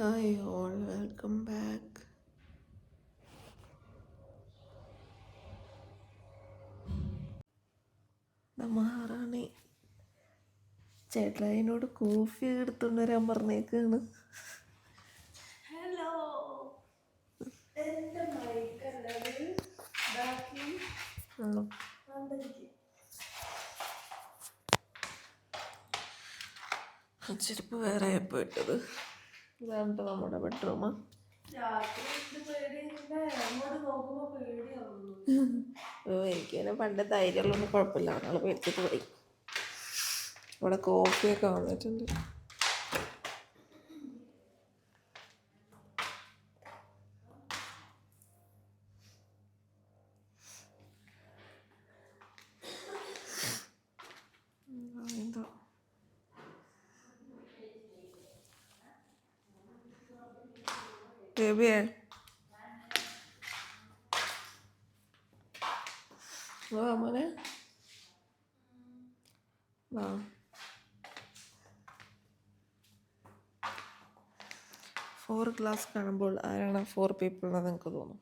Hi all, welcome back. മഹാറാണി ചേട്ടായിനോട് coffee എടുത്തുകൊണ്ട് വരാൻ പറഞ്ഞേക്കാണ്. Hello, എന്റെ മൈക്കല്ലത് ബാക്കി ചെരുപ്പ് വേറെ പോയിട്ടത്. ഇതാണ് നമ്മുടെ ബെഡ്റൂം. എനിക്കതിനെ പണ്ട് ധൈര്യമുള്ളൊന്നും കുഴപ്പമില്ല, ആള് പേടിച്ചിട്ട് പോയി. ഇവിടെ കോഫിയൊക്കെ വന്നിട്ടുണ്ട്. എന്താ ബേബിയേ, മോനെ വാ. 4 ഗ്ലാസ് കാണുമ്പോൾ ആരാണ് 4 പീപ്പിൾ എന്ന് നിങ്ങൾക്ക് തോന്നും.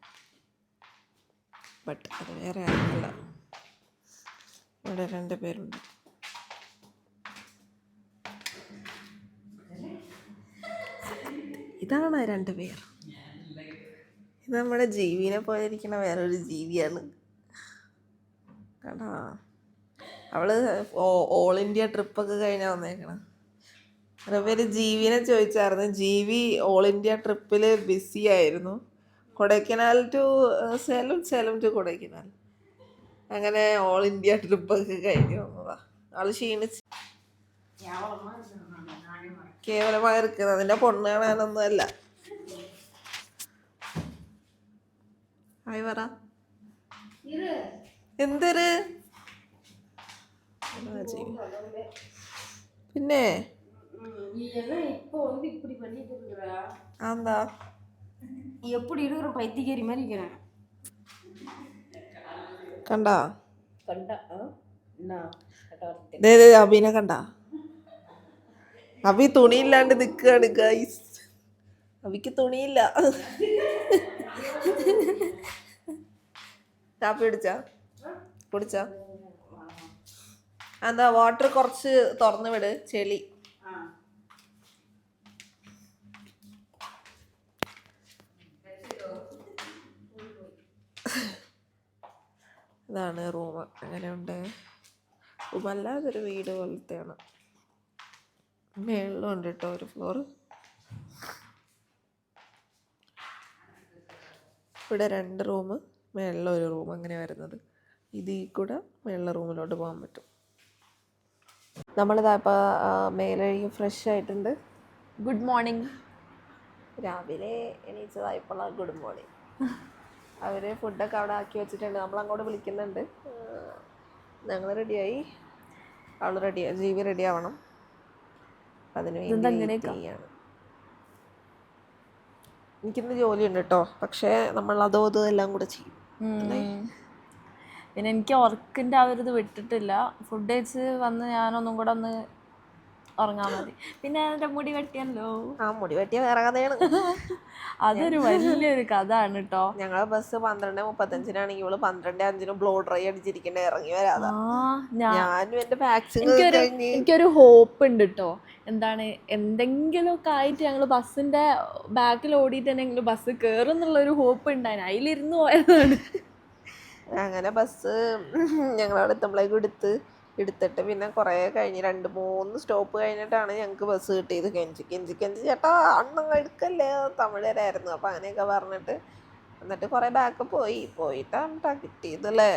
ബട്ട് അത് വേറെ ആരുമില്ല, ഇവിടെ 2 പേരുണ്ട്. ഇതാണ് 2 പേർ. ഇത് നമ്മുടെ ജീവിനെ പോലെ ഇരിക്കുന്ന വേറൊരു ജീവിയാണ്. കണ്ടാ, അവള് ഓൾ ഇന്ത്യ ട്രിപ്പൊക്കെ കഴിഞ്ഞാൽ വന്നേക്കണം. കുറേ പേര് ജീവിനെ ചോദിച്ചായിരുന്നു. ജീവി ഓൾ ഇന്ത്യ ട്രിപ്പിൽ ബിസി ആയിരുന്നു. കൊടൈക്കനാൽ ടു സേലം, സേലം ടു കൊടൈക്കനാൽ, അങ്ങനെ ഓൾ ഇന്ത്യ ട്രിപ്പൊക്കെ കഴിഞ്ഞ് വന്നതാ. ആള് ക്ഷീണിച്ച് കേവലമായി ഇരിക്കുന്നത്, അതിന്റെ പൊണ്ണ് കാണാനൊന്നും അല്ല. ആയി പറ എന്തൊരു പിന്നെ എന്താ எப்படி இருக்கிற பைத்தியக்காரி மாதிரி இருக்கிறேன். കണ്ടാ கண்டா അബീനെ കണ്ടാ? അബി തുണിയില്ലാണ്ട് നിൽക്കുകയാണ് ഗൈസ്. അബിക്ക് തുണിയില്ല. കാപ്പി കുടിച്ചാ എന്താ? വാട്ടർ കുറച്ച് തുറന്നു വിട്, ചെളി. ഇതാണ് റൂം. അങ്ങനെയുണ്ട്. റൂമല്ലാതൊരു വീട് പോലത്തെയാണ്. മേളിലും ഉണ്ട് കേട്ടോ ഒരു ഫ്ലോർ. ഇവിടെ 2 റൂം, മേളിലൊരു റൂം, അങ്ങനെ വരുന്നത്. ഇതിൽ കൂടെ മേളിലെ റൂമിലോട്ട് പോകാൻ പറ്റും. നമ്മളിതാ ഇപ്പോൾ മേലഴുകി ഫ്രഷ് ആയിട്ടുണ്ട്. Good morning. രാവിലെ എണീച്ചതായപ്പോൾ ഗുഡ് മോർണിംഗ്. അവർ ഫുഡൊക്കെ അവിടെ ആക്കി വെച്ചിട്ടുണ്ട്. നമ്മളങ്ങോട്ട് വിളിക്കുന്നുണ്ട്. ഞങ്ങൾ റെഡിയായി, അവൾ റെഡിയായി, ജീവി റെഡി ആവണം. അതിന് വേണ്ടി ചെയ്യാണ്. എനിക്കിന്ന് ജോലിയുണ്ട് കേട്ടോ, പക്ഷേ നമ്മൾ അതോ എല്ലാം കൂടെ ചെയ്യും. പിന്നെ എനിക്ക് ഉറക്കിൻ്റെ ആ ഒരു ഇത് വിട്ടിട്ടില്ല. ഫുഡ് കഴിച്ച് വന്ന് ഞാനൊന്നും കൂടെ ഒന്ന് ഉറങ്ങാൻ മതി. പിന്നെ എൻ്റെ മുടി വെട്ടിയല്ലോ. ആ മുടി വെട്ടിയ വേറെ കഥയാണ്. അതൊരു വലിയൊരു കഥയാണ് കേട്ടോ. ഞങ്ങളെ ബസ് 12:35 ഇവള് 12:05 ബ്ലോ ഡ്രൈ അടിച്ചിരിക്കണേ ഇറങ്ങി വരാതാ. ഞാനും എന്റെ വാക്സിൻ എനിക്കൊരു ഹോപ്പ് ഉണ്ട് കേട്ടോ. എന്താണ്, എന്തെങ്കിലുമൊക്കെ ആയിട്ട് ഞങ്ങൾ ബസ്സിന്റെ ബാക്കിൽ ഓടിയിട്ട് തന്നെങ്കിലും ബസ് കയറും എന്നുള്ളൊരു ഹോപ്പ് ഉണ്ടായിരുന്നു. അതിലിരുന്ന് പോയതാണ്. അങ്ങനെ ബസ് ഞങ്ങളവിടെ എത്തുമ്പോഴേക്കും എടുത്തിട്ട് പിന്നെ കുറേ കഴിഞ്ഞ് 2-3 സ്റ്റോപ്പ് കഴിഞ്ഞിട്ടാണ് ഞങ്ങൾക്ക് ബസ് കിട്ടിയത്. കെഞ്ചി ചേട്ടാ അണ്ണം എടുക്കല്ലേ, തമിഴരായിരുന്നു. അപ്പം അങ്ങനെയൊക്കെ പറഞ്ഞിട്ട് എന്നിട്ട് കുറേ ബാക്ക് പോയിട്ടാണ് കിട്ടിയതല്ലേ.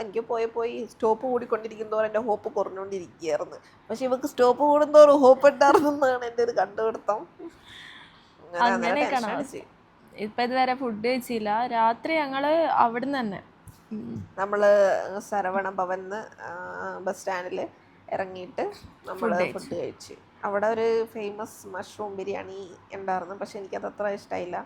എനിക്ക് പോയി സ്റ്റോപ്പ് കൂടിക്കൊണ്ടിരിക്കുന്നതോറും എൻ്റെ ഹോപ്പ് കുറഞ്ഞുകൊണ്ടിരിക്കുകയായിരുന്നു. പക്ഷെ ഇവക്ക് സ്റ്റോപ്പ് കൂടുന്തോറും ഹോപ്പ് ഉണ്ടായിരുന്നെന്നാണ് എൻ്റെ ഒരു കണ്ടുപിടുത്തം. ഇപ്പം ഇതുവരെ ഫുഡ് കഴിച്ചില്ല. രാത്രി ഞങ്ങള് അവിടുന്ന് തന്നെ നമ്മള് സരവണ ഭവന്ന് ബസ് സ്റ്റാൻഡിൽ ഇറങ്ങിയിട്ട് നമ്മൾ ഫുഡ് കഴിച്ചു. അവിടെ ഒരു ഫേമസ് മഷ്റൂം ബിരിയാണി ഉണ്ടായിരുന്നു, പക്ഷെ എനിക്കത് അത്ര ഇഷ്ടമായില്ല.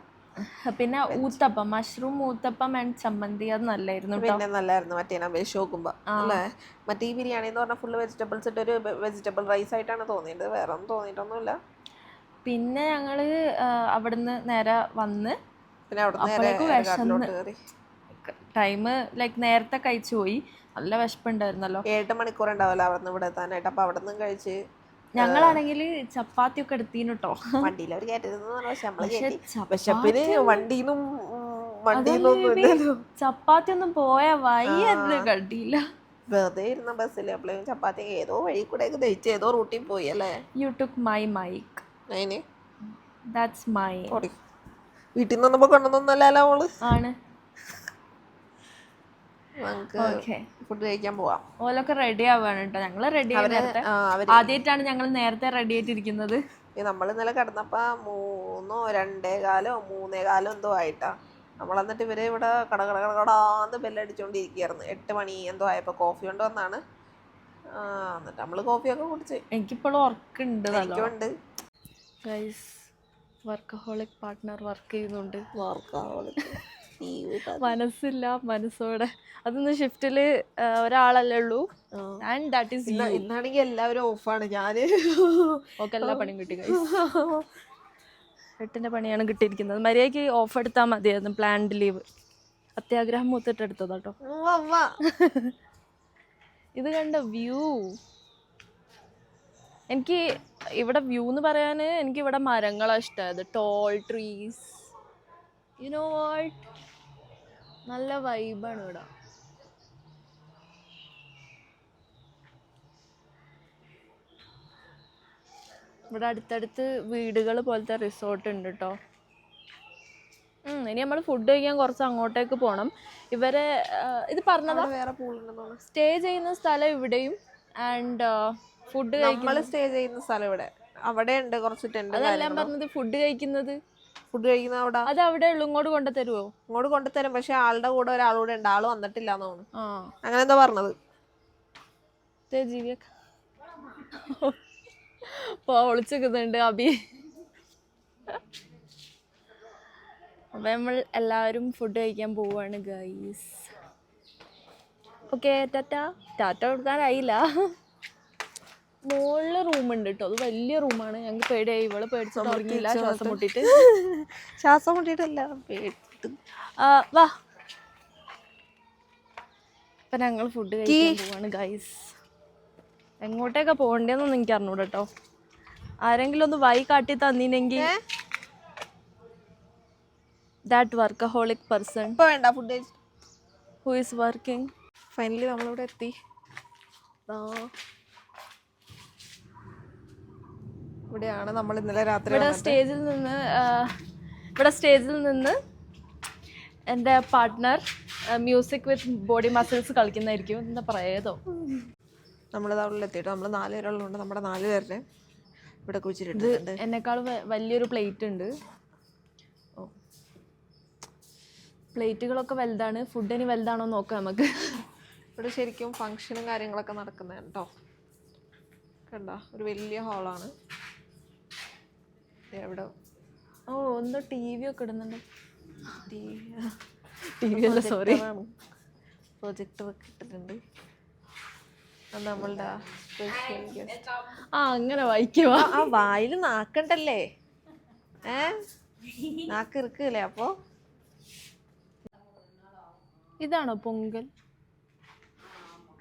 പിന്നെ ഊത്തപ്പം, മഷ്റൂം ഊത്തപ്പം ആൻഡ് ചമ്മന്തി, അത് നല്ലായിരുന്നു. പിന്നെ നല്ലായിരുന്നു. മറ്റേ അപേക്ഷിച്ച് നോക്കുമ്പോൾ അല്ലേ, മറ്റേ ഈ ബിരിയാണി എന്ന് പറഞ്ഞാൽ ഫുള്ള് വെജിറ്റബിൾസ് ഇട്ടൊരു വെജിറ്റബിൾ റൈസ് ആയിട്ടാണ് തോന്നിയത്. വേറെ ഒന്നും തോന്നിയിട്ടൊന്നുമില്ല. പിന്നെ ഞങ്ങള് അവിടുന്ന് നേരെ വന്ന് പിന്നെ അവിടെ നേരെ അപ്പോഴേക്കും വിശന്ന് കയറി. ടൈം ലൈക്ക് നേരത്തെ കഴിച്ചു പോയി. നല്ല വിശപ്പുണ്ടായിരുന്നല്ലോ. 7 മണിക്കൂർ ഉണ്ടാവല്ലോ അവിടെ നിന്ന് ഇവിടെ എത്താനായിട്ട്. അപ്പൊ അവിടെ നിന്നും കഴിച്ച് ഞങ്ങളാണെങ്കിൽ ചപ്പാത്തി ഒക്കെ എടുത്തീന് കേട്ടോ. വണ്ടിയിൽ അവർ കയറ്റരുതെന്ന് പറഞ്ഞു. പക്ഷെ നമ്മള് പക്ഷെ കയറ്റി. വിശപ്പിന് വണ്ടിന്നും ചപ്പാത്തി ഒന്നും പോയാ വയ്യത് കണ്ടില്ല. വെറുതെ ഇരുന്ന ബസ്സിൽ എപ്പോഴും ചപ്പാത്തി ഏതോ വഴി കൂടെ ദഹിച്ച് ഏതോ റൂട്ടിൽ പോയി അല്ലേ. You took my mike. അതിന് ദാറ്റ്സ് മൈ. വീട്ടിൽ നിന്ന് വന്നപ്പോ കൊണ്ടൊന്നല്ലോ അവള്. ആണ്. നമുക്ക് ഫുഡ് കഴിക്കാൻ പോവാം. ഓലൊക്കെ റെഡി ആവാണ് കേട്ടോ. ഞങ്ങള് റെഡി ആയി. നേരത്തെ ആദ്യമായിട്ടാണ് ഞങ്ങൾ നേരത്തെ റെഡി ആയിട്ടിരിക്കുന്നത്. നമ്മൾ ഇന്നലെ കിടന്നപ്പോ 3:15 എന്തോ ആയിട്ടാ. നമ്മൾ എന്നിട്ട് ഇവരെ ഇവിടെ കടകടാന്ന് ബെല്ലടിച്ചോണ്ടിരിക്കുകയായിരുന്നു. 8 മണി എന്തോ ആയപ്പോ കോഫി കൊണ്ട് വന്നാണ്. എന്നിട്ട് നമ്മള് കോഫിയൊക്കെ കുടിച്ച്. എനിക്കിപ്പോഴും ഉറക്കുണ്ട്. എനിക്കുണ്ട്. വർക്കഹോളിക് പാർട്ട്ണർ വർക്ക് ചെയ്യുന്നുണ്ട്. മനസ്സില്ല മനസ്സോടെ. അതൊന്ന് ഷിഫ്റ്റില് ഒരാളല്ലേ ഉള്ളൂ. ഇന്നാണെങ്കിൽ എല്ലാവരും ഓഫാണ്. ഞാന് എല്ലാ പണിയും കിട്ടി. 8ന്റെ പണിയാണ് കിട്ടിയിരിക്കുന്നത്. മര്യാദയ്ക്ക് ഓഫ് എടുത്താൽ മതിയായിരുന്നു. പ്ലാൻഡ് ലീവ് അത്യാഗ്രഹം മൂത്തിട്ട് എടുത്തതാട്ടോ. ഇത് കണ്ട വ്യൂ. എനിക്ക് ഇവിടെ വ്യൂ എന്ന് പറയാൻ എനിക്ക് ഇവിടെ മരങ്ങളാണ് ഇഷ്ടമായത്. Toll trees. You know what, നല്ല വൈബാണ് ഇവിടെ. ഇവിടെ അടുത്തടുത്ത് വീടുകൾ പോലത്തെ റിസോർട്ട് ഉണ്ട് കേട്ടോ. ഇനി നമ്മൾ ഫുഡ് കഴിക്കാൻ കുറച്ച് അങ്ങോട്ടേക്ക് പോകണം. ഇവരെ ഇത് പറഞ്ഞതാ സ്റ്റേ ചെയ്യുന്ന സ്ഥലം ഇവിടെയും ആൻഡ് ഫുഡ് സ്റ്റേ ചെയ്യുന്ന സ്ഥലം ഇവിടെ അവിടെ ഉണ്ട് കുറച്ച് ടെന്റ്. അതെല്ലാം പറഞ്ഞത് ഫുഡ് കഴിക്കുന്നത് അവിടെ അത് അവിടെ ഉള്ളു. ഇങ്ങോട്ട് കൊണ്ടുതരുമോ? ഇങ്ങോട്ട് കൊണ്ടുതരും. പക്ഷെ ആളുടെ കൂടെ ഒരാളൂടെ ഉണ്ട്. ആള് വന്നിട്ടില്ല എന്ന് തോന്നുന്നു. അങ്ങനെ എന്താ പറഞ്ഞത്. ഒളിച്ചിരിക്കുന്നുണ്ട് അബി. അപ്പൊ നമ്മൾ എല്ലാവരും ഫുഡ് കഴിക്കാൻ പോവാണ് ഗൈസ്. ഓക്കെ, ടാറ്റ കൊടുക്കാനായില്ല. മുകളില് റൂമുണ്ട് കേട്ടോ. അത് വലിയ റൂമാണ്. ഞങ്ങൾക്ക് പേടിയായി. ഇവള് പേടിച്ചിട്ട് ഉറങ്ങിയില്ല. ശ്വാസം മുട്ടിയിട്ടല്ല, വാ. അപ്പൊ ഞങ്ങൾ ഫുഡ് കഴിക്കാൻ പോവാണ് ഗൈസ്. എങ്ങോട്ടേക്കാ പോകണ്ടേന്നൊന്നും എനിക്ക് അറിഞ്ഞൂടാ കേട്ടോ. ആരെങ്കിലും ഒന്ന് വഴി കാട്ടി തന്നിനെങ്കിൽ. That workaholic person who is working. Finally നമ്മളിവിടെ എത്തി. ഇവിടെയാണ് നമ്മൾ ഇന്നലെ രാത്രി ഇവിടെ സ്റ്റേജിൽ നിന്ന് എൻ്റെ partner music with body muscles കളിക്കുന്നതായിരിക്കും. എന്താ പറയേതോ. നമ്മളിത് അവിടെ എത്തിയിട്ട് നമ്മൾ 4 പേരുള്ളതുകൊണ്ട് നമ്മുടെ 4 പേരുടെ ഇവിടെ കുഴിച്ചിട്ടുണ്ട്. എന്നെക്കാൾ വലിയൊരു പ്ലേറ്റ് ഉണ്ട്. പ്ലേറ്റുകളൊക്കെ വലുതാണ്. ഫുഡ് ഇനി വലുതാണോ നോക്കാം നമുക്ക്. ഇവിടെ ശരിക്കും ഫങ്ഷനും കാര്യങ്ങളൊക്കെ നടക്കുന്നതാണ് കേട്ടോ. കണ്ട ഒരു വലിയ ഹാളാണ് ഇവിടെ. എന്തോ TV ഒക്കെ ഇടുന്നുണ്ട്. TV അല്ല, സോറി, പ്രൊജക്ടർ ഒക്കെ ഇട്ടിട്ടുണ്ട്. നമ്മളുടെ അങ്ങനെ വായിക്കുവാ. വായിൽ നാക്കണ്ടല്ലേ, നാക്ക് ഇറുക്കല്ലേ. അപ്പൊ ഇതാണോ പൊങ്കൽ?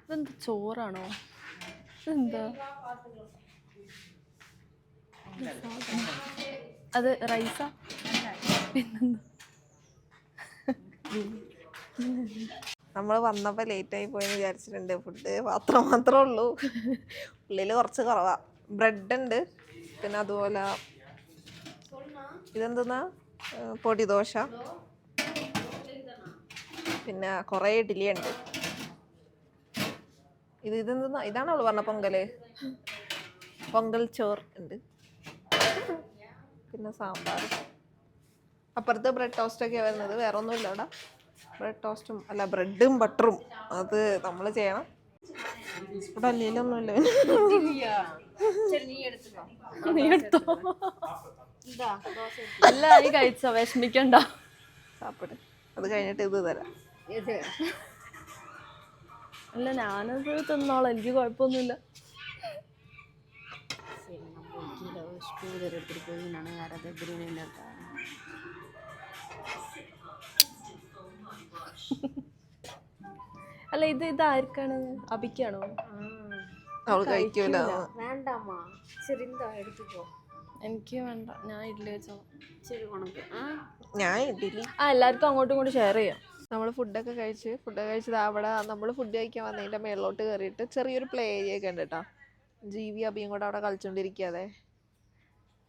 ഇതെന്താ ചോറാണോ? എന്താ അത്? റൈസാ? പിന്നെന്താ? നമ്മൾ വന്നപ്പോൾ ലേറ്റായി പോയെന്ന് വിചാരിച്ചിട്ടുണ്ട്. ഫുഡ് പാത്രം മാത്രമേ ഉള്ളൂ. ഉള്ളിൽ കുറച്ച് കുറവാ. ബ്രെഡ് ഉണ്ട്. പിന്നെ അതുപോലെ ഇതെന്തെന്നാ പൊടി ദോശ. പിന്നെ കുറേ ഇഡ്ഡലി ഉണ്ട്. ഇതെന്തെന്നാ? ഇതാണ് അവള് പറഞ്ഞ പൊങ്കൽ ചോറ് ഉണ്ട്. പിന്നെ സാമ്പാർ. അപ്പുറത്ത് ബ്രെഡ് ടോസ്റ്റൊക്കെയാണ് വരുന്നത്. വേറെ ഒന്നുമില്ല അവിടെ. ബ്രെഡ് ടോസ്റ്റും അല്ല, ബ്രെഡും ബട്ടറും അത് നമ്മൾ ചെയ്യണം. ഇവിടെ അല്ലെങ്കിലൊന്നുമില്ല. അല്ല, ഈ കഴിച്ചോ? വിഷമിക്കണ്ട, സാപ്പിട്. അത് കഴിഞ്ഞിട്ട് ഇത് തരാം. അല്ല, ഞാനത് തിന്നോളാം, എനിക്ക് കുഴപ്പമൊന്നുമില്ല. കൂടുതൽ എടുത്തിട്ട് പോയി എന്നാണ് ആരാധന ഗ്രീനിൻ്റെ അടുത്താണ്. അല്ല ഇത് ആർക്കാണ്? അബിക്കാണോ? അവള് കഴിക്കൂല. വേണ്ടമ്മ ചെറിയ എടുത്തിപ്പോ. എനിക്ക് വേണ്ട, ഞാൻ ഇഡ്ഡലി വെച്ചോ. ശരി ഉണക്ക്. ഞാൻ ഇഡ്ഡലി. എല്ലാവർക്കും അങ്ങോട്ടും ഇങ്ങോട്ടും ഷെയർ ചെയ്യാം. നമ്മൾ ഫുഡൊക്കെ കഴിച്ചത് അവിടെ നമ്മൾ ഫുഡ് കഴിക്കാൻ വന്നതിൻ്റെ മേളിലോട്ട് കയറിയിട്ട് ചെറിയൊരു പ്ലേ ഏരിയ ഒക്കെ ഉണ്ട് കേട്ടോ. ജീവി അബിയും കൂടെ അവിടെ കളിച്ചുകൊണ്ടിരിക്കാതെ.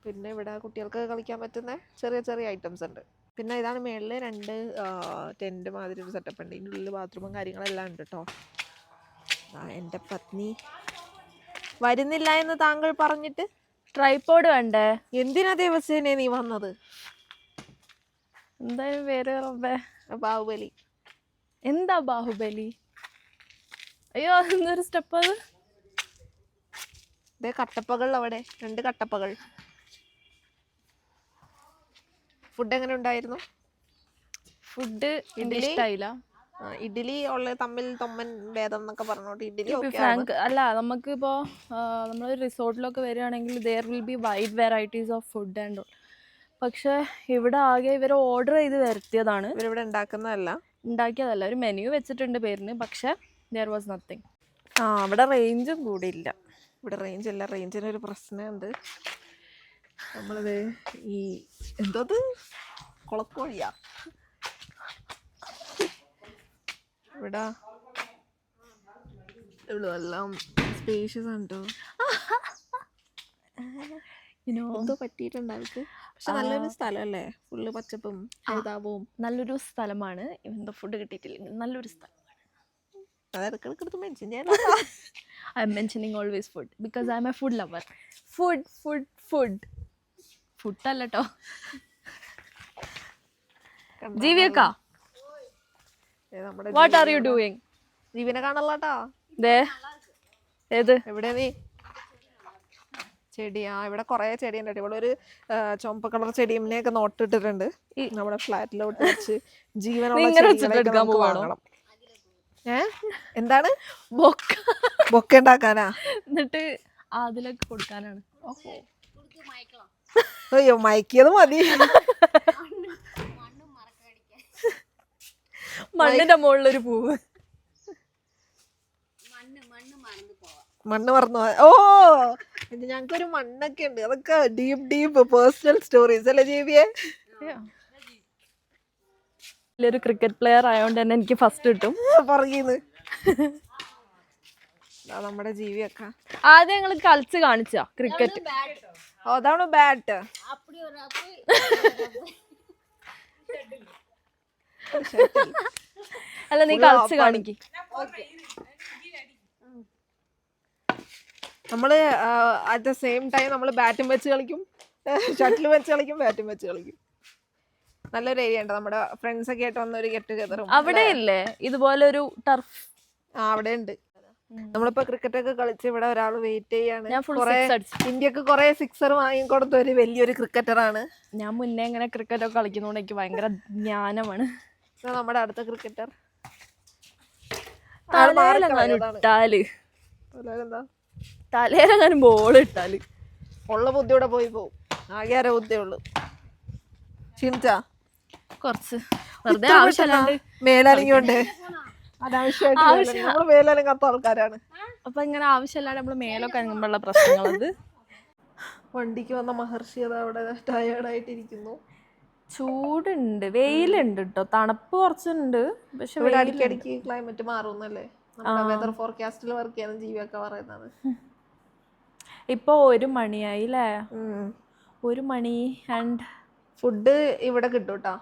പിന്നെ ഇവിടെ കുട്ടികൾക്ക് കളിക്കാൻ പറ്റുന്ന ചെറിയ ചെറിയ ഐറ്റംസ് ഉണ്ട്. പിന്നെ ഇതാണ് മേളിൽ 2 ടെൻറ്റ് മാതിരി ഒരു സെറ്റപ്പ് ഉണ്ട്. ഇതിൻ്റെ ഉള്ളിൽ ബാത്റൂമും കാര്യങ്ങളെല്ലാം ഉണ്ട് കേട്ടോ. എൻ്റെ പത്നി വരുന്നില്ല എന്ന് താങ്കൾ പറഞ്ഞിട്ട് ട്രൈപോഡ് വേണ്ടേ? എന്തിനാ ദിവസേന നീ വന്നത്? എന്തായാലും വേറെ റബ്ബേ. ബാഹുബലി. എന്താ ബാഹുബലി? അയ്യോ എന്തൊരു സ്റ്റെപ്പ് അത്. ഇതേ കട്ടപ്പകൾ അവിടെ 2 കട്ടപ്പകൾ. ഫുഡ് എങ്ങനെ ഉണ്ടായിരുന്നു? ഫുഡ് ഇഷ്ടായില്ല. ഇഡ്ഡലി ഉള്ള തമ്മിൽ തൊമ്മൻ ഭേദം എന്നൊക്കെ പറഞ്ഞോട്ട് ഇഡ്ഡലി ഫ്രാങ്ക് അല്ല, നമുക്കിപ്പോൾ നമ്മൾ റിസോർട്ടിലൊക്കെ വരികയാണെങ്കിൽ there will be wide varieties of food and all. പക്ഷേ ഇവിടെ ആകെ ഇവർ ഓർഡർ ചെയ്ത് വരുത്തിയതാണ്. ഇവരിവിടെ ഉണ്ടാക്കിയതല്ല, ഒരു മെനു വെച്ചിട്ടുണ്ട് പേരിന്. പക്ഷേ ദെയർ വാസ് നത്തിങ്. അവിടെ റേഞ്ചും കൂടി ഇല്ല. ഇവിടെ റേഞ്ച് ഇല്ല. റേഞ്ചിനൊരു പ്രശ്നമുണ്ട്. നമ്മളിത് ഈ എന്തത് കുളക്കോഴിയാ ഇവിടെ എല്ലാം സ്പേഷ്യസ് ഉണ്ടോ എന്തോ പറ്റിയിട്ടുണ്ട് അവർക്ക്. പക്ഷെ നല്ലൊരു സ്ഥലമല്ലേ, ഫുള്ള് പച്ചപ്പും ഹരിതാപവും. നല്ലൊരു സ്ഥലമാണ്. എന്തോ ഫുഡ് കിട്ടിയിട്ടില്ലെങ്കിൽ നല്ലൊരു സ്ഥലമാണ്. അത് ഇടയ്ക്കിടയ്ക്ക് മെൻഷൻ ചെയ്യാൻ. I am mentioning always food because I am a food lover. Food അല്ലട്ടോ. ജീവിയക്ക, വാട്ട് ആർ യു ഡൂയിങ്? ജീവനെ കാണല്ലാട്ടാ. ഏത് എവിടെ നീ? ചെടി. ഇവിടെ കുറെ ചെടി ഉണ്ട്. ഇവിടെ ഒരു ചുമപ്പ് കളർ ചെടിയൊക്കെ നോട്ടിട്ടിട്ടുണ്ട്. നമ്മുടെ ഫ്ലാറ്റിലോട്ട് വെച്ച് ജീവനുള്ള വാങ്ങണം. എന്താണ്? ബൊക്ക ഉണ്ടാക്കാനാ? എന്നിട്ട് അതിലൊക്കെ കൊടുക്കാനാണ്. അയ്യോ മയക്കിയത് മതി. മണ്ണിന്റെ മുകളിലൊരു പൂവ്. മണ്ണ് മറന്നു. ഓ ഞങ്ങൾക്കൊരു മണ്ണൊക്കെ ഉണ്ട്. അതൊക്കെ ഡീപ്പ് പേഴ്സണൽ സ്റ്റോറീസ് അല്ലേ ജീവിയെ? ഒരു ക്രിക്കറ്റ് പ്ലെയർ ആയതുകൊണ്ട് തന്നെ എനിക്ക് ഫസ്റ്റ് കിട്ടും. പറയീന്ന് നമ്മുടെ ജീവിയൊക്കെ ആദ്യം ഞങ്ങൾ കളിച്ച് കാണിച്ച ക്രിക്കറ്റ്. അതാണ് ബാറ്റ്. അല്ല നീ കളിച്ച് കാണിക്ക്. നമ്മള് അറ്റ് ദ സെയിം ടൈം നമ്മള് ബാറ്റും വെച്ച് കളിക്കും, ഷട്ടിൽ വെച്ച് കളിക്കും, ബാറ്റും വെച്ച് കളിക്കും. നല്ലൊരു ഏരിയ ഉണ്ട്. നമ്മുടെ ഫ്രണ്ട്സ് ഒക്കെ ആയിട്ട് വന്നൊരു ഗെറ്റ് ടുഗദറും അവിടെ ഇല്ലേ ഇതുപോലെ ഒരു ടർഫ്? അവിടെ ഉണ്ട്. നമ്മളിപ്പോ ക്രിക്കറ്റ് ഒക്കെ കളിച്ച് ഇവിടെ ഒരാൾ വെയിറ്റ് ചെയ്യാണ്. ഇന്ത്യക്ക് കുറെ സിക്സർ വാങ്ങിക്കൊടുത്ത ഒരു വലിയൊരു ക്രിക്കറ്ററാണ്. ഞാൻ മുന്നേ ഇങ്ങനെ ക്രിക്കറ്റ് ഒക്കെ കളിക്കുന്നോണ്ട് എനിക്ക് ഭയങ്കര ജ്ഞാനമാണ്. നമ്മുടെ അടുത്ത ക്രിക്കറ്റർ തലേലെങ്ങാനും ബോൾ ഇട്ടാല് ഉള്ള ബുദ്ധിയോടെ പോവും. ആകെ അര ബുദ്ധിയേ ഉള്ളു. ക്ഷീണിച്ചാ കുറച്ച് വെറുതെ ആവശ്യമില്ലാണ്ട് മേലനങ്ങിയോണ്ട് നമ്മള് മേലനങ്ങാത്ത ആൾക്കാരാണ്. അപ്പൊ ഇങ്ങനെ ആവശ്യമില്ലാണ്ട് നമ്മള് മേലൊക്കെ അനങ്ങുമ്പോഴുള്ള പ്രശ്നങ്ങളത്. വണ്ടിക്ക് വന്ന മഹർഷി അത് അവിടെ ടയേർഡായിട്ടിരിക്കുന്നു. ചൂടുണ്ട്, വെയിലുണ്ട് കേട്ടോ, തണുപ്പ് കുറച്ചുണ്ട്. പക്ഷെ ഇവിടെ അടിക്കടിക്ക് ക്ലൈമറ്റ് മാറുന്നല്ലേ നമ്മുടെ വെതർ ഫോർകാസ്റ്റിൽ വർക്ക് ചെയ്യുന്ന ജീവിയൊക്കെ പറയുന്നത്. ഇപ്പൊ 1 മണിയായി അല്ലേ? 1 മണി. ആൻഡ് ഫുഡ് ഇവിടെ കിട്ടും കേട്ടോ.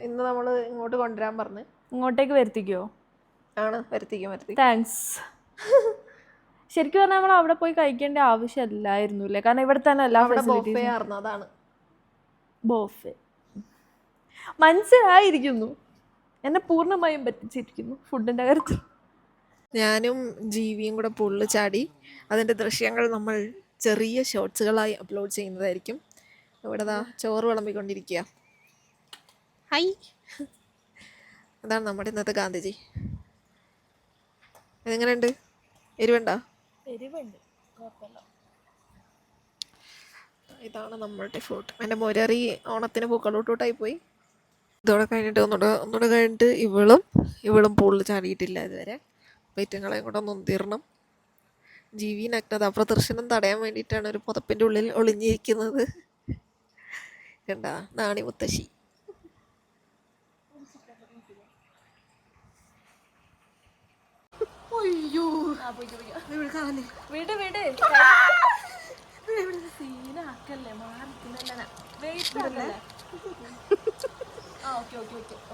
ഇന്ന് നമ്മള് ഇങ്ങോട്ട് കൊണ്ടുവരാൻ പറഞ്ഞു. ഇങ്ങോട്ടേക്ക് വരുത്തിക്കോ? ആണ്, വരുത്തിക്കും. താങ്ക്സ്. ശരിക്കും പറഞ്ഞാൽ നമ്മൾ അവിടെ പോയി കഴിക്കേണ്ട ആവശ്യമില്ലായിരുന്നു അല്ലേ? കാരണം ഇവിടെ തന്നെ എല്ലാ ഫെസിലിറ്റീസും. അതാണ് ബോഫെ. മനസ്സിലായിരിക്കുന്നു, എന്നെ പൂർണ്ണമായും പറ്റിച്ചിരിക്കുന്നു ഫുഡിന്റെ കാര്യത്തിൽ. ഞാനും ജീവിയും കൂടെ പുള്ളു ചാടി. അതിൻ്റെ ദൃശ്യങ്ങൾ നമ്മൾ ചെറിയ ഷോർട്സുകളായി അപ്ലോഡ് ചെയ്യുന്നതായിരിക്കും. ഇവിടെ ചോറ് വിളമ്പിക്കൊണ്ടിരിക്കുക. ഹൈ, അതാണ് നമ്മുടെ ഇന്നത്തെ ഗാന്ധിജി. ഇതാണ് നമ്മളുടെ ഫുഡ്. എൻ്റെ മുരറി ഓണത്തിന് പൂക്കളോട്ടോട്ടായി പോയി. ഇതോടെ കഴിഞ്ഞിട്ട് ഒന്നുകൂടെ കഴിഞ്ഞിട്ട് ഇവളും പൂളിൽ ചാടിയിട്ടില്ല ഇതുവരെ. വൈറ്റങ്ങളെയും കൂടെ ഒന്ന് തീർണം. ജീവി നഗ്നത പ്രദർശനം തടയാൻ വേണ്ടിയിട്ടാണ് ഒരു പുതപ്പിൻ്റെ ഉള്ളിൽ ഒളിഞ്ഞിരിക്കുന്നത്. കണ്ട നാണി മുത്തശ്ശി. അയ്യോ സീനാക്കല്ലേ മാറിക്കുന്നല്ലേ വെയിറ്റ് ആക്കല്ലേ.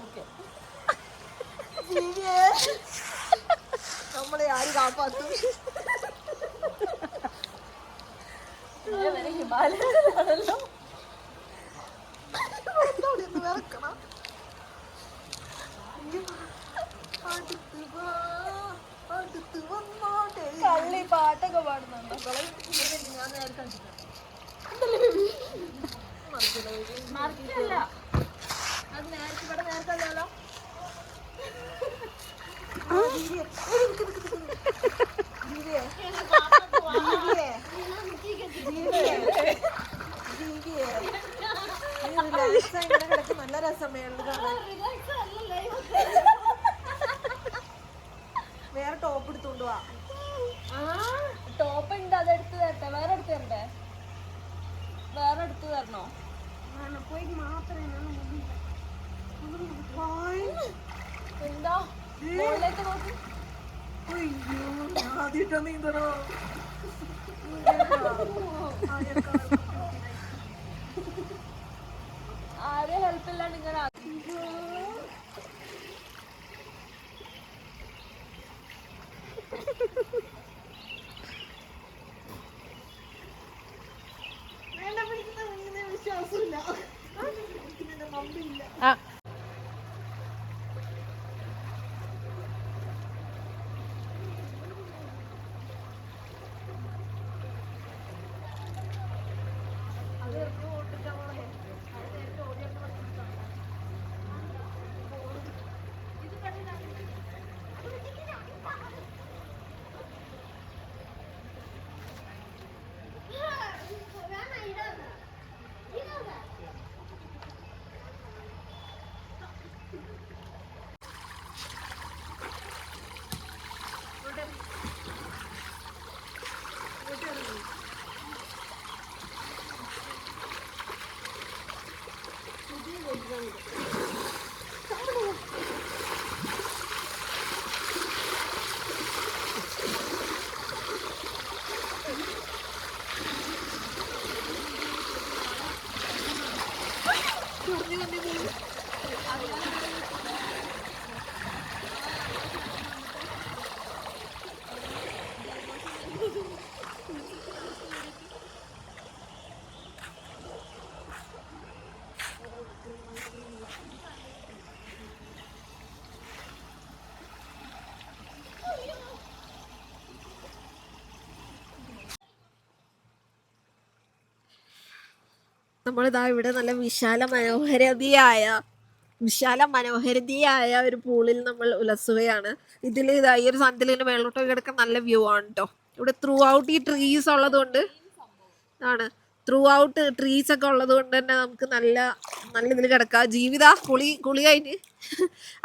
ഓക്കെ നമ്മളെ ആര് കാപ്പാത്തും? ഹിമാലയത്തിലാണല്ലോ. കള്ളി പാട്ടൊക്കെ പാടുന്നുണ്ടോ? ഞാൻ നേരെ കണ്ടിട്ടുണ്ട്. മറിക്കല്ല, അത് നേരത്തെ ഇവിടെ നേരത്തല്ലോ. നല്ല രസമേള് കാണാൻ. വേറെ ടോപ്പ് എടുത്തോണ്ട് പോവാ. ടോപ്പ് ഉണ്ട്, അതെടുത്ത് തരട്ടെ? വേറെ എടുത്ത് തരണ്ടേ? വേറെ എടുത്ത് തരണോ? പോയിട്ട് മാത്രമേ എന്താ മുകളിലേക്ക് നോക്ക്. ആദ്യമായിട്ടാ നീന്തണോ? ആരും ഹെൽപ്പില്ലാണ്ട് ഇങ്ങനെ വിശ്വാസമില്ല. നമ്മളിതാ ഇവിടെ നല്ല വിശാല മനോഹരതിയായ ഒരു പൂളിൽ നമ്മൾ ഉലസുകയാണ്. ഇതിൽ ഇതാ ഈ ഒരു സന്ധ്യലിന് മേളോട്ട് കിടക്കാൻ നല്ല വ്യൂ ആണ് കേട്ടോ. ഇവിടെ ത്രൂ ഔട്ട് ഈ ട്രീസ് ഉള്ളത് കൊണ്ട് ട്രീസ് ഒക്കെ ഉള്ളത് കൊണ്ട് തന്നെ നമുക്ക് നല്ല ഇതിൽ കിടക്കാം. ജീവിത കുളി കഴിഞ്ഞ്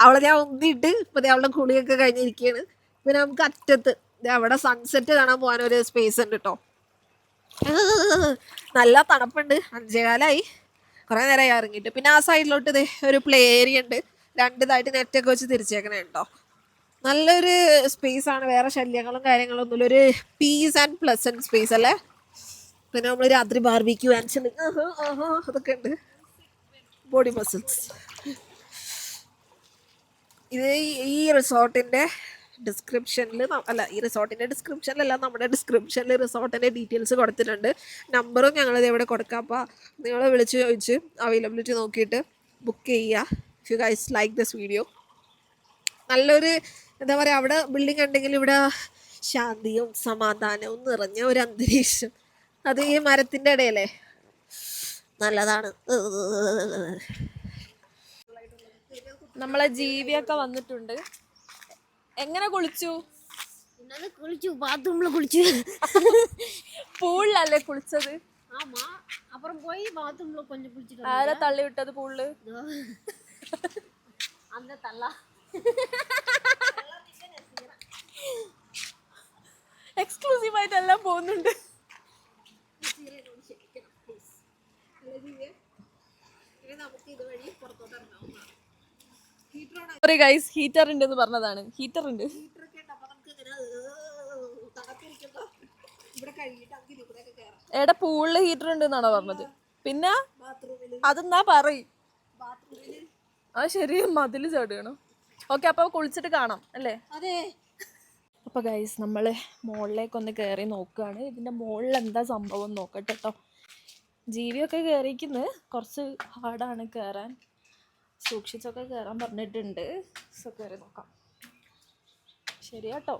അവളെ ഞാൻ ഉന്തിയിട്ട് ഇപ്പൊ അവളുടെ കുളിയൊക്കെ കഴിഞ്ഞിരിക്കുകയാണ്. പിന്നെ നമുക്ക് അറ്റത്ത് അവിടെ സൺസെറ്റ് കാണാൻ പോകാനൊരു സ്പേസ് ഉണ്ട് കേട്ടോ. നല്ല തണുപ്പുണ്ട്. 5:15 കുറേ നേരമായി ഇറങ്ങിയിട്ട്. പിന്നെ ആ സൈഡിലോട്ട് ഇത് ഒരു പ്ലേ ഏരിയ ഉണ്ട്. 2 ഇതായിട്ട് നെറ്റൊക്കെ വെച്ച് തിരിച്ചേക്കണേ കേട്ടോ. നല്ലൊരു സ്പേസ് ആണ്. വേറെ ശല്യങ്ങളും കാര്യങ്ങളും ഒന്നുമില്ല. ഒരു പീസ് ആൻഡ് പ്ലസന്റ് സ്പേസ് അല്ലേ. പിന്നെ നമ്മൾ രാത്രി ബാർബിക്യൂ അതൊക്കെ ഉണ്ട്. Body muscles. ഇത് ഈ റിസോർട്ടിൻ്റെ ഡിസ്ക്രിപ്ഷനിലല്ല, നമ്മുടെ ഡിസ്ക്രിപ്ഷനിൽ റിസോർട്ടിൻ്റെ ഡീറ്റെയിൽസ് കൊടുത്തിട്ടുണ്ട്. നമ്പറും ഞങ്ങളിത് ഇവിടെ കൊടുക്കാം. അപ്പോൾ നിങ്ങൾ വിളിച്ച് ചോദിച്ച് അവൈലബിലിറ്റി നോക്കിയിട്ട് ബുക്ക് ചെയ്യുക. If you guys like this video. നല്ലൊരു എന്താ പറയുക, അവിടെ ബിൽഡിംഗ് ഉണ്ടെങ്കിൽ ഇവിടെ ശാന്തിയും സമാധാനവും നിറഞ്ഞ ഒരു അന്തരീക്ഷം. അത് ഈ മരത്തിൻ്റെ ഇടയിലേ നല്ലതാണ്. നമ്മളെ ജീവിയൊക്കെ വന്നിട്ടുണ്ട്. എങ്ങനെ കുളിച്ചു? ബാത്റൂമിൽ കുളിച്ചു. പൂളിലല്ലേ കുളിച്ചത്? ஆமா அப்புறம் போய் பாத்ரூம்ல கொஞ்சம் குளிச்சிட்டு ആരാ തള്ളി വിട്ടത് പൂളില്? அந்த தள்ளா എക്സ്ക്ലൂസീവ് ആയിട്ട് എല്ലാം പോകുന്നുണ്ട്. സോറി ഗൈസ്, ഹീറ്റർ ഉണ്ട് എന്ന് പറഞ്ഞതാണ്. ഹീറ്റർ ഉണ്ട്. എടാ പൂളില് ഹീറ്റർ ഉണ്ട് എന്നാണോ പറഞ്ഞത്? പിന്നെ അതെന്നാ പറയും. ആ ശരി, മതില് ചാടുകയാണോ? ഓക്കെ, അപ്പൊ കുളിച്ചിട്ട് കാണാം അല്ലേ? അതെ. അപ്പോൾ ഗൈസ് നമ്മൾ മുകളിലേക്കൊന്ന് കയറി നോക്കുകയാണ്. ഇതിൻ്റെ മുകളിൽ എന്താ സംഭവം നോക്കട്ടെ കേട്ടോ. ജീവിയൊക്കെ കയറിയിരിക്കുന്നത് കുറച്ച് ഹാർഡാണ് കയറാൻ. സൂക്ഷിച്ചൊക്കെ കയറാൻ പറഞ്ഞിട്ടുണ്ട്. സോ കയറി നോക്കാം. ശരിയാട്ടോ,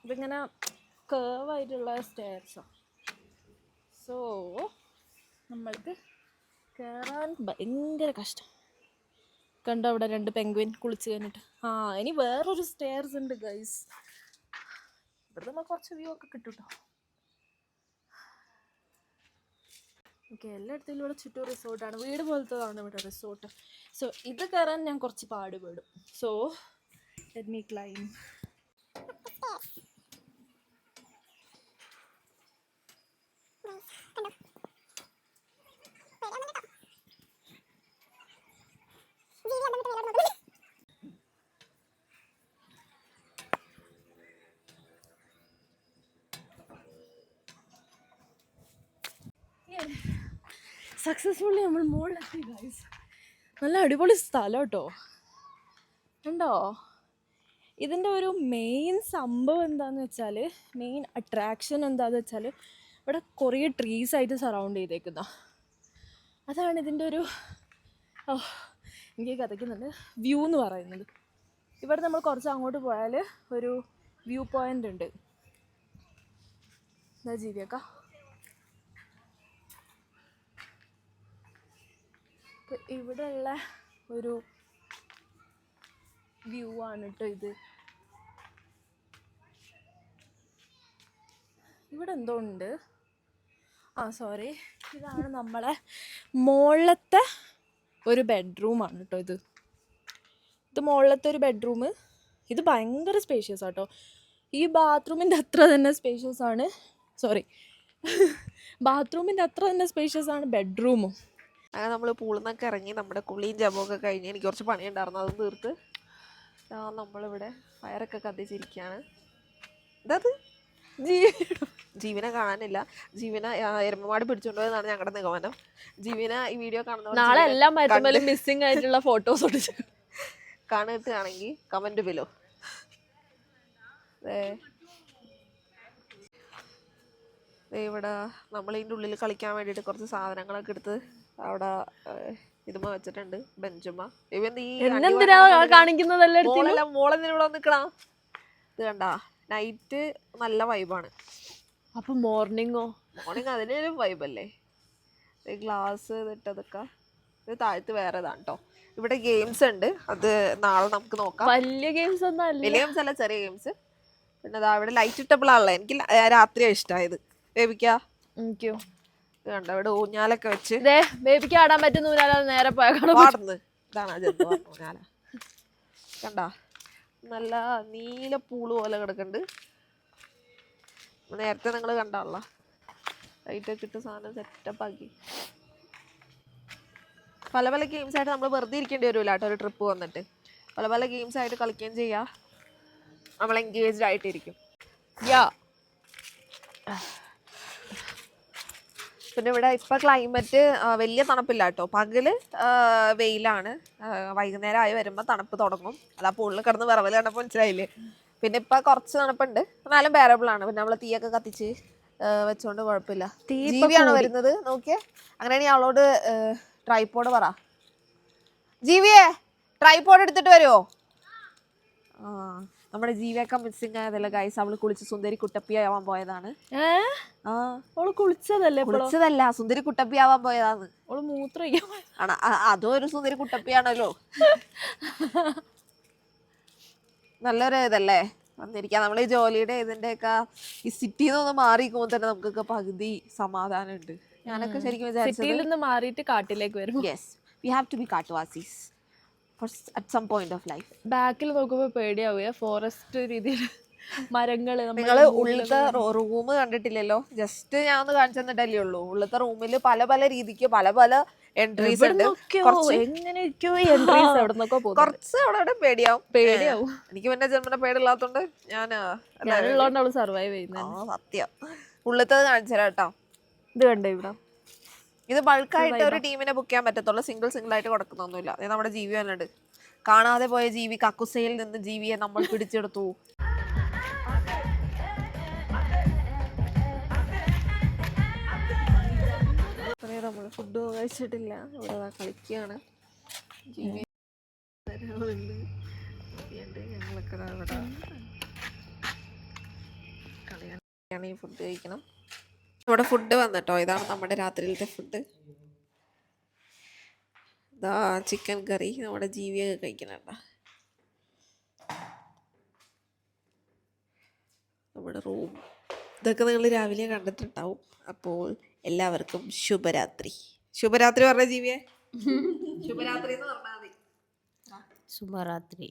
ഇതിങ്ങനെ കേവായിട്ടുള്ള സ്റ്റെയർസാണ്. സോ നമ്മൾക്ക് കയറാൻ ഭയങ്കര കഷ്ടം. കണ്ടോ അവിടെ 2 പെൻഗ്വിൻ കുളിച്ച് കഴിഞ്ഞിട്ട്. ഇനി വേറൊരു സ്റ്റെയർസ് ഉണ്ട് ഗൈസ്. ഇവിടെ നമ്മൾ കുറച്ച് വ്യൂ ഒക്കെ കിട്ടും കേട്ടോ. ഓക്കെ, എല്ലായിടത്തും ഇവിടെ ചുറ്റും റിസോർട്ടാണ്. വീട് പോലത്തതാണ് ഇവിടെ റിസോർട്ട്. സോ ഇത് കയറാൻ ഞാൻ കുറച്ച് പാടുപെടും. So let me climb. Successfully നമ്മൾ മുകളിലെത്തി ഗൈസ്. നല്ല അടിപൊളി സ്ഥലം കേട്ടോ. കണ്ടോ, ഇതിൻ്റെ ഒരു മെയിൻ സംഭവം എന്താണെന്ന് വെച്ചാൽ, മെയിൻ അട്രാക്ഷൻ എന്താണെന്ന് വെച്ചാൽ, ഇവിടെ കുറേ ട്രീസ് ആയിട്ട് സറൗണ്ട് ചെയ്തേക്കുന്ന അതാണ് ഇതിൻ്റെ ഒരു എനിക്ക് കഥയ്ക്കുന്നുണ്ട് വ്യൂ എന്ന് പറയുന്നത്. ഇവിടെ നമ്മൾ കുറച്ച് അങ്ങോട്ട് പോയാൽ ഒരു വ്യൂ പോയിൻ്റ് ഉണ്ട്. എന്താ ജീവിയൊക്കെ ഇവിടെ ഉള്ള ഒരു വ്യൂ ആണ് കേട്ടോ ഇത്. ഇവിടെ എന്തോ ഉണ്ട്. സോറി, ഇതാണ് നമ്മളെ മുകളിലത്തെ ഒരു ബെഡ്റൂമാണ് കേട്ടോ ഇത്. മുകളിലത്തെ ഒരു ബെഡ്റൂം. ഇത് ഭയങ്കര സ്പേഷ്യസ് ആട്ടോ. ഈ ബാത്റൂമിൻ്റെ അത്ര തന്നെ സ്പേഷ്യസ് ആണ്. സോറി, ബാത്റൂമിൻ്റെ അത്ര തന്നെ സ്പേഷ്യസ് ആണ് ബെഡ്റൂമും. അങ്ങനെ നമ്മൾ പൂളിൽ നിന്നൊക്കെ ഇറങ്ങി നമ്മുടെ കുളിയും ജപമൊക്കെ കഴിഞ്ഞ് എനിക്ക് കുറച്ച് പണിയുണ്ടായിരുന്നു, അത് തീർത്ത് നമ്മളിവിടെ ഫയറൊക്കെ കത്തിച്ചിരിക്കുകയാണ്. ഇതത് ജീവനെ കാണാനില്ല. ജീവന എരുമമാട് പിടിച്ചോണ്ട് പോയതാണ് ഞങ്ങളുടെ നിഗമനം. ജീവന ഈ വീഡിയോ കാണുന്ന നാളെ എല്ലാം മിസ്സിംഗ് ആയിട്ടുള്ള ഫോട്ടോസ് കാണുകയാണെങ്കിൽ കമന്റ് ബിലോ. ഇവിടെ നമ്മളിതിൻ്റെ ഉള്ളിൽ കളിക്കാൻ വേണ്ടിയിട്ട് കുറച്ച് സാധനങ്ങളൊക്കെ എടുത്ത് അവിടെ ഇതുമ്മ വെച്ചിട്ടുണ്ട്, ബെഞ്ചുമ്മ. മോളെന്തിനു ഇവിടെ നിൽക്കണം? ഇത് കണ്ടാ, നൈറ്റ് നല്ല വൈബാണ്. അപ്പൊ മോർണിംഗ് അതിനൊരു വൈബല്ലേ. ഗ്ലാസ് ഇട്ടതൊക്കെ. ഇത് താഴത്ത് വേറെ ഇതാണ് കേട്ടോ. ഇവിടെ ഗെയിംസ് ഉണ്ട്, അത് നാളെ നമുക്ക് നോക്കാം. വലിയ ഗെയിംസ് ഒന്നും അല്ല, വലിയ ഗെയിംസ് അല്ല, ചെറിയ ഗെയിംസ്. പിന്നെ അതാ ഇവിടെ ലൈറ്റ് ഇട്ടപ്പോഴാണല്ലോ എനിക്ക് രാത്രിയാണ് ഇഷ്ടമായത്. ബേബിക്കാ എനിക്കോ കണ്ടോ ഇവിടെ ഊഞ്ഞാലൊക്കെ വെച്ച് ബേബിക്ക് ആടാൻ പറ്റുന്ന ഊഞ്ഞാല നേരെ പാടുന്നു. ഇതാണ് ഊഞ്ഞാല. കണ്ടാ, നല്ല നീല പൂള് പോലെ കിടക്കുന്നുണ്ട്. നേരത്തെ നിങ്ങൾ കണ്ടാണല്ലോ, ലൈറ്റൊക്കെ ഇട്ട് സാധനം സെറ്റപ്പ് ആക്കി. പല പല ഗെയിംസ് ആയിട്ട് നമ്മൾ വെറുതെ ഇരിക്കേണ്ടി വരില്ല കേട്ടോ. ഒരു ട്രിപ്പ് വന്നിട്ട് പല പല ഗെയിംസ് ആയിട്ട് കളിക്കുകയും ചെയ്യാം. നമ്മൾ എൻഗേജ്ഡ് ആയിട്ടിരിക്കും. പിന്നെ ഇവിടെ ഇപ്പം ക്ലൈമറ്റ് വലിയ തണുപ്പില്ല കേട്ടോ. പകല് വെയിലാണ്, വൈകുന്നേരം ആയി വരുമ്പോൾ തണുപ്പ് തുടങ്ങും. അതാ പൂളിൽ കിടന്ന് വിറവൽ കണ്ടപ്പോൾ മനസ്സിലായില്ലേ. പിന്നെ ഇപ്പം കുറച്ച് തണുപ്പുണ്ട്, എന്നാലും ബെയറബിൾ ആണ്. പിന്നെ നമ്മൾ തീയൊക്കെ കത്തിച്ച് വെച്ചോണ്ട് കുഴപ്പമില്ല. ജീവിയാണ് വരുന്നത്, നോക്കിയേ. അങ്ങനെയാണെങ്കിൽ അവളോട് ട്രൈപോഡ് പറ. ജീവിയെ ട്രൈപോഡ് എടുത്തിട്ട് വരുമോ? നമ്മുടെ ജീവിയൊക്കെ മിസ്സിംഗ് ആയതല്ല ഗൈസ്. അവള് കുളിച്ച് സുന്ദരി കുട്ടപ്പിയാവാൻ പോയതാണ്. കുളിച്ചതല്ല, സുന്ദരി കുട്ടപ്പിയാവാൻ പോയതാണ്. അതും ഒരു സുന്ദരി കുട്ടപ്പിയാണല്ലോ. നല്ലൊരു ഇതല്ലേ, വന്നിരിക്കാം. നമ്മൾ ഈ ജോലിയുടെ ഇതിന്റെയൊക്കെ ഈ സിറ്റിയിൽ നിന്നൊന്ന് മാറിക്കുമ്പോൾ തന്നെ നമുക്കൊക്കെ പകുതി സമാധാനം ഉണ്ട്. ഞാനൊക്കെ ശരിക്കും വിചാരിച്ചത് സിറ്റിയിൽ നിന്ന് മാറിയിട്ട് കാട്ടിലേക്ക് വരും. Yes, we have to be കാട്ടുവാസീസ് at some point of life. ബാക്കിൽ നോക്കുമ്പോൾ പേടിയാവുക, ഫോറസ്റ്റ് രീതിയിൽ മരങ്ങള്. നിങ്ങള് ഉള്ളത്തെ റൂം കണ്ടിട്ടില്ലല്ലോ, ജസ്റ്റ് ഞാൻ ഒന്ന് കാണിച്ചു തന്നിട്ടല്ലേ ഉള്ളൂ. ഉള്ളത്തെ റൂമിൽ പല പല രീതിക്ക് പല പല എൻട്രീസ് ഉണ്ട്. കുറച്ച് അവിടെ പേടിയാവും. എനിക്ക് പിന്നെ ജന്മന പേടില്ലാത്തോണ്ട് ഞാനുള്ളതുകൊണ്ട് സർവൈവ് ചെയ്യുന്നത്. സത്യം. ഉള്ളത്തത് കാണിച്ചു തരാം കേട്ടോ. ഇത് കണ്ടോ ഇവിടെ, ഇത് ബൾക്കായിട്ട് ഒരു ടീമിനെ ബുക്ക് ചെയ്യാൻ പറ്റത്തുള്ളൂ. സിംഗിൾ ആയിട്ട് കൊടുക്കുന്നൊന്നുമില്ല. അത് നമ്മുടെ ജീവി വന്നിട്ട് കാണാതെ പോയ ജീവി, കക്കുസയിൽ നിന്ന് ജീവിയെ നമ്മൾ പിടിച്ചെടുത്തു. നമ്മൾ ഫുഡ് കഴിച്ചിട്ടില്ല, ഇവിടെ കളിക്കുകയാണ്. ജീവി ഞങ്ങളൊക്കെ ഇവിടെ കളിയാണ്. ഫുഡ് കഴിക്കണം. ഇവിടെ ഫുഡ് വന്നിട്ടോ, ഇതാണ് നമ്മുടെ രാത്രിയിലത്തെ ഫുഡ്. ഇതാ ചിക്കൻ കറി, നമ്മുടെ ജീവിയൊക്കെ കഴിക്കണണ്ട. നമ്മുടെ റൂം ഇതൊക്കെ നിങ്ങൾ രാവിലെ കണ്ടിട്ടുണ്ടാവും. അപ്പോൾ എല്ലാവർക്കും ശുഭരാത്രി. ശുഭരാത്രി പറഞ്ഞ ജീവിയെ, ശുഭരാത്രി എന്ന് പറഞ്ഞാൽ മതി. ശുഭരാത്രി.